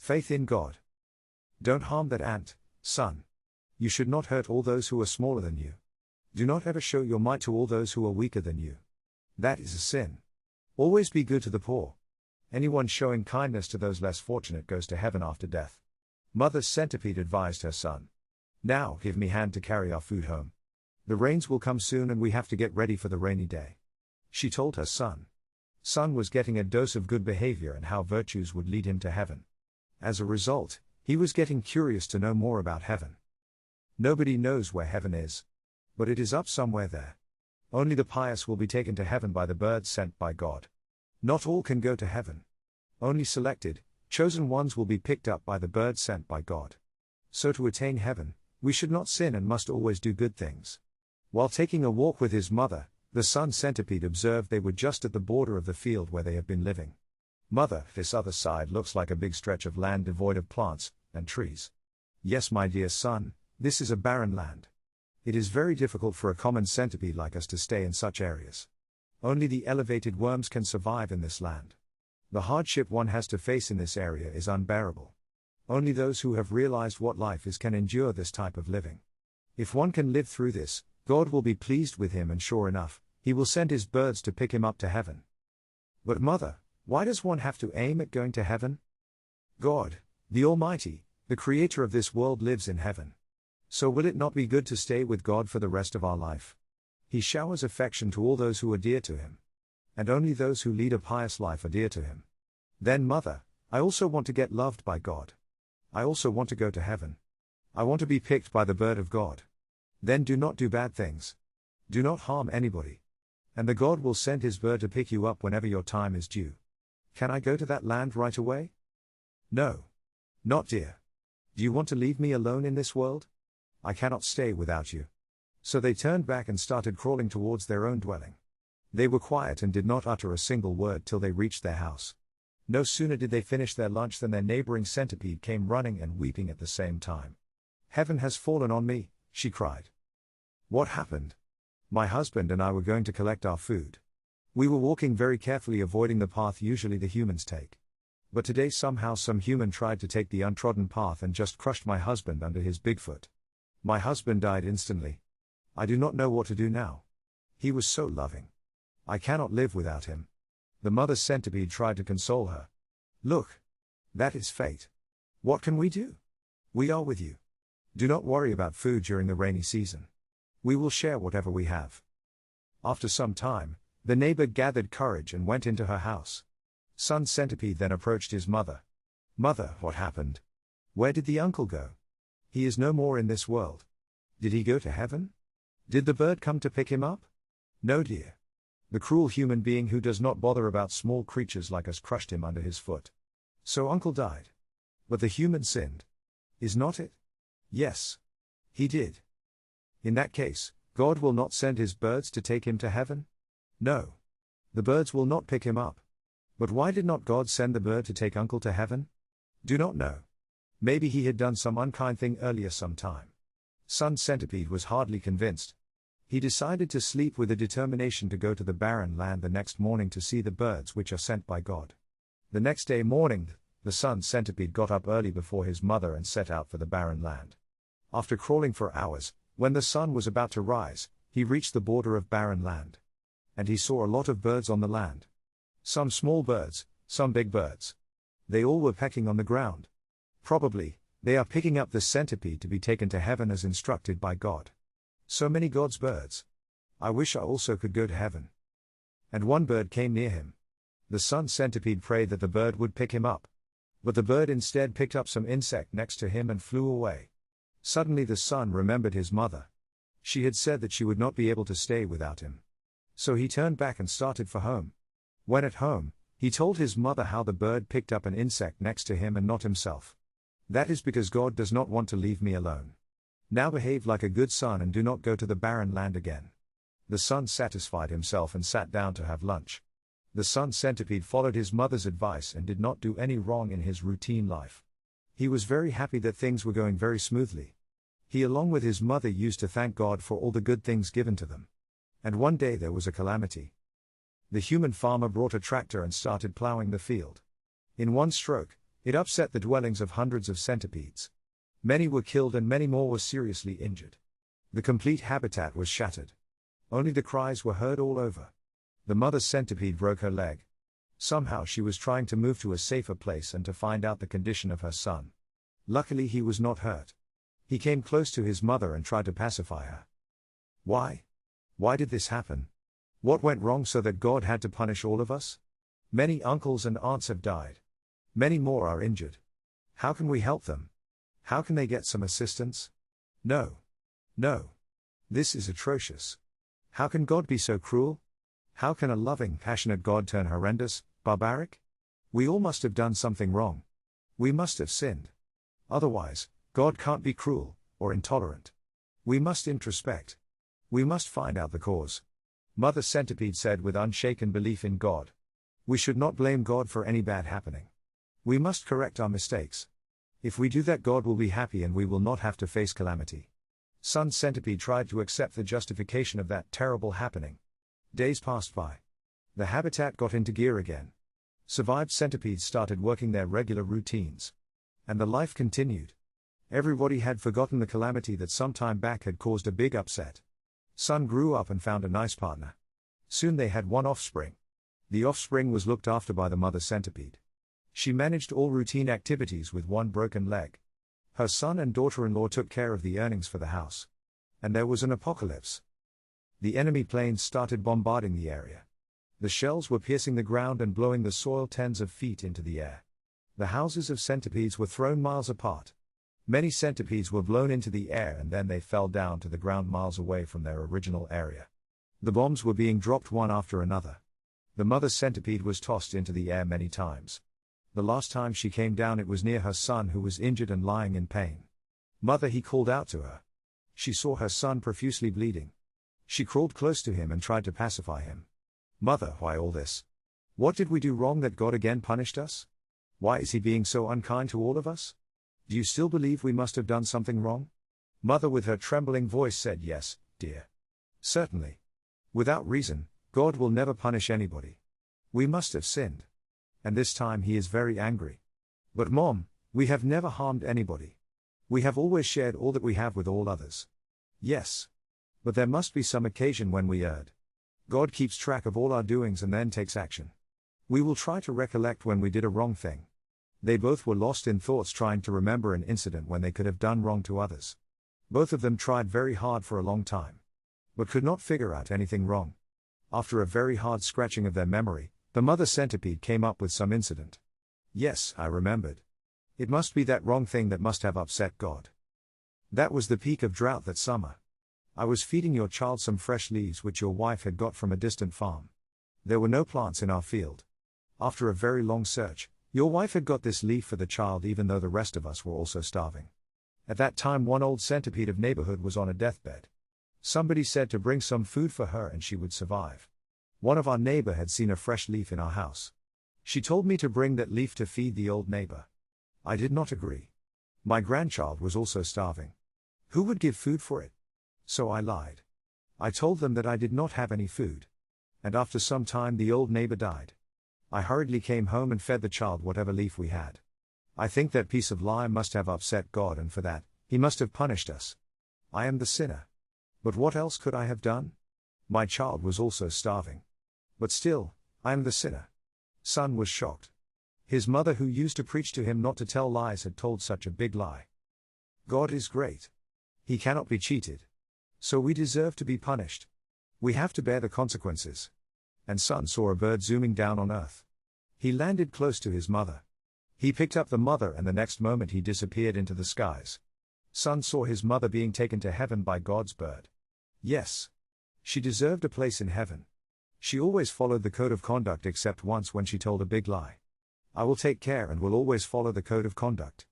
Faith in God. Don't harm that ant, son. You should not hurt all those who are smaller than you. Do not ever show your might to all those who are weaker than you. That is a sin. Always be good to the poor. Anyone showing kindness to those less fortunate goes to heaven after death. Mother Centipede advised her son. Now, give me hand to carry our food home. The rains will come soon and we have to get ready for the rainy day. She told her son. Son was getting a dose of good behavior and how virtues would lead him to heaven. As a result, he was getting curious to know more about heaven. Nobody knows where heaven is. But it is up somewhere there. Only the pious will be taken to heaven by the birds sent by God. Not all can go to heaven. Only selected, chosen ones will be picked up by the birds sent by God. So to attain heaven, we should not sin and must always do good things. While taking a walk with his mother, the son centipede observed they were just at the border of the field where they have been living. Mother, this other side looks like a big stretch of land devoid of plants and trees. Yes, my dear son, this is a barren land. It is very difficult for a common centipede like us to stay in such areas. Only the elevated worms can survive in this land. The hardship one has to face in this area is unbearable. Only those who have realized what life is can endure this type of living. If one can live through this, God will be pleased with him and sure enough, he will send his birds to pick him up to heaven. But mother, why does one have to aim at going to heaven? God, the Almighty, the Creator of this world lives in heaven. So will it not be good to stay with God for the rest of our life? He showers affection to all those who are dear to him. And only those who lead a pious life are dear to him. Then mother, I also want to get loved by God. I also want to go to heaven. I want to be picked by the bird of God. Then do not do bad things. Do not harm anybody. And the God will send his bird to pick you up whenever your time is due. Can I go to that land right away? No. Not dear. Do you want to leave me alone in this world? I cannot stay without you. So they turned back and started crawling towards their own dwelling. They were quiet and did not utter a single word till they reached their house. No sooner did they finish their lunch than their neighboring centipede came running and weeping at the same time. Heaven has fallen on me, she cried. What happened? My husband and I were going to collect our food. We were walking very carefully, avoiding the path usually the humans take. But today somehow some human tried to take the untrodden path and just crushed my husband under his big foot. My husband died instantly. I do not know what to do now. He was so loving. I cannot live without him. The mother centipede tried to console her. Look. That is fate. What can we do? We are with you. Do not worry about food during the rainy season. We will share whatever we have. After some time, the neighbor gathered courage and went into her house. Son centipede then approached his mother. Mother, what happened? Where did the uncle go? He is no more in this world. Did he go to heaven? Did the bird come to pick him up? No, dear. The cruel human being who does not bother about small creatures like us crushed him under his foot. So uncle died. But the human sinned. Is not it? Yes. He did. In that case, God will not send his birds to take him to heaven? No. The birds will not pick him up. But why did not God send the bird to take uncle to heaven? Do not know. Maybe he had done some unkind thing earlier sometime. Son centipede was hardly convinced. He decided to sleep with a determination to go to the barren land the next morning to see the birds which are sent by God. The next day morning, the son centipede got up early before his mother and set out for the barren land. After crawling for hours, when the sun was about to rise, he reached the border of barren land. And he saw a lot of birds on the land. Some small birds, some big birds. They all were pecking on the ground. Probably, they are picking up the centipede to be taken to heaven as instructed by God. So many God's birds. I wish I also could go to heaven. And one bird came near him. The son centipede prayed that the bird would pick him up. But the bird instead picked up some insect next to him and flew away. Suddenly the son remembered his mother. She had said that she would not be able to stay without him. So he turned back and started for home. When at home, he told his mother how the bird picked up an insect next to him and not himself. That is because God does not want to leave me alone. Now behave like a good son and do not go to the barren land again. The son satisfied himself and sat down to have lunch. The son centipede followed his mother's advice and did not do any wrong in his routine life. He was very happy that things were going very smoothly. He along with his mother used to thank God for all the good things given to them. And one day there was a calamity. The human farmer brought a tractor and started plowing the field. In one stroke, It upset the dwellings of hundreds of centipedes. Many were killed and many more were seriously injured. The complete habitat was shattered. Only the cries were heard all over. The mother centipede broke her leg. Somehow she was trying to move to a safer place and to find out the condition of her son. Luckily he was not hurt. He came close to his mother and tried to pacify her. Why? Why did this happen? What went wrong so that God had to punish all of us? Many uncles and aunts have died. Many more are injured. How can we help them? How can they get some assistance? No. No. This is atrocious. How can God be so cruel? How can a loving, passionate God turn horrendous, barbaric? We all must have done something wrong. We must have sinned. Otherwise, God can't be cruel, or intolerant. We must introspect. We must find out the cause. Mother Centipede said with unshaken belief in God. We should not blame God for any bad happening. We must correct our mistakes. If we do that, God will be happy and we will not have to face calamity. Son Centipede tried to accept the justification of that terrible happening. Days passed by. The habitat got into gear again. Survived centipedes started working their regular routines. And the life continued. Everybody had forgotten the calamity that some time back had caused a big upset. Son grew up and found a nice partner. Soon they had one offspring. The offspring was looked after by the mother centipede. She managed all routine activities with one broken leg. Her son and daughter-in-law took care of the earnings for the house. And there was an apocalypse. The enemy planes started bombarding the area. The shells were piercing the ground and blowing the soil tens of feet into the air. The houses of centipedes were thrown miles apart. Many centipedes were blown into the air and then they fell down to the ground miles away from their original area. The bombs were being dropped one after another. The mother centipede was tossed into the air many times. The last time she came down it was near her son who was injured and lying in pain. Mother, he called out to her. She saw her son profusely bleeding. She crawled close to him and tried to pacify him. Mother, why all this? What did we do wrong that God again punished us? Why is he being so unkind to all of us? Do you still believe we must have done something wrong? Mother with her trembling voice said, yes, dear. Certainly. Without reason, God will never punish anybody. We must have sinned. And this time he is very angry. But Mom, we have never harmed anybody. We have always shared all that we have with all others. Yes. But there must be some occasion when we erred. God keeps track of all our doings and then takes action. We will try to recollect when we did a wrong thing. They both were lost in thoughts trying to remember an incident when they could have done wrong to others. Both of them tried very hard for a long time. But could not figure out anything wrong. After a very hard scratching of their memory, the mother centipede came up with some incident. Yes, I remembered. It must be that wrong thing that must have upset God. That was the peak of drought that summer. I was feeding your child some fresh leaves which your wife had got from a distant farm. There were no plants in our field. After a very long search, your wife had got this leaf for the child even though the rest of us were also starving. At that time one old centipede of neighborhood was on a deathbed. Somebody said to bring some food for her and she would survive. One of our neighbor had seen a fresh leaf in our house. She told me to bring that leaf to feed the old neighbor. I did not agree. My grandchild was also starving. Who would give food for it? So I lied. I told them that I did not have any food. And after some time the old neighbor died. I hurriedly came home and fed the child whatever leaf we had. I think that piece of lie must have upset God and for that, he must have punished us. I am the sinner. But what else could I have done? My child was also starving. But still, I am the sinner. Son was shocked. His mother who used to preach to him not to tell lies had told such a big lie. God is great. He cannot be cheated. So we deserve to be punished. We have to bear the consequences. And son saw a bird zooming down on earth. He landed close to his mother. He picked up the mother and the next moment he disappeared into the skies. Son saw his mother being taken to heaven by God's bird. Yes. She deserved a place in heaven. She always followed the code of conduct except once when she told a big lie. I will take care and will always follow the code of conduct.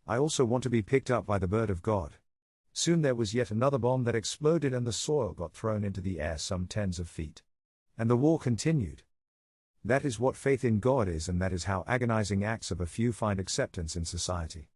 I also want to be picked up by the bird of God. Soon there was yet another bomb that exploded and the soil got thrown into the air some tens of feet. And the war continued. That is what faith in God is, and that is how agonizing acts of a few find acceptance in society.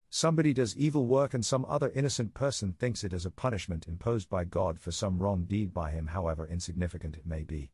Somebody does evil work and some other innocent person thinks it as a punishment imposed by God for some wrong deed by him, however insignificant it may be.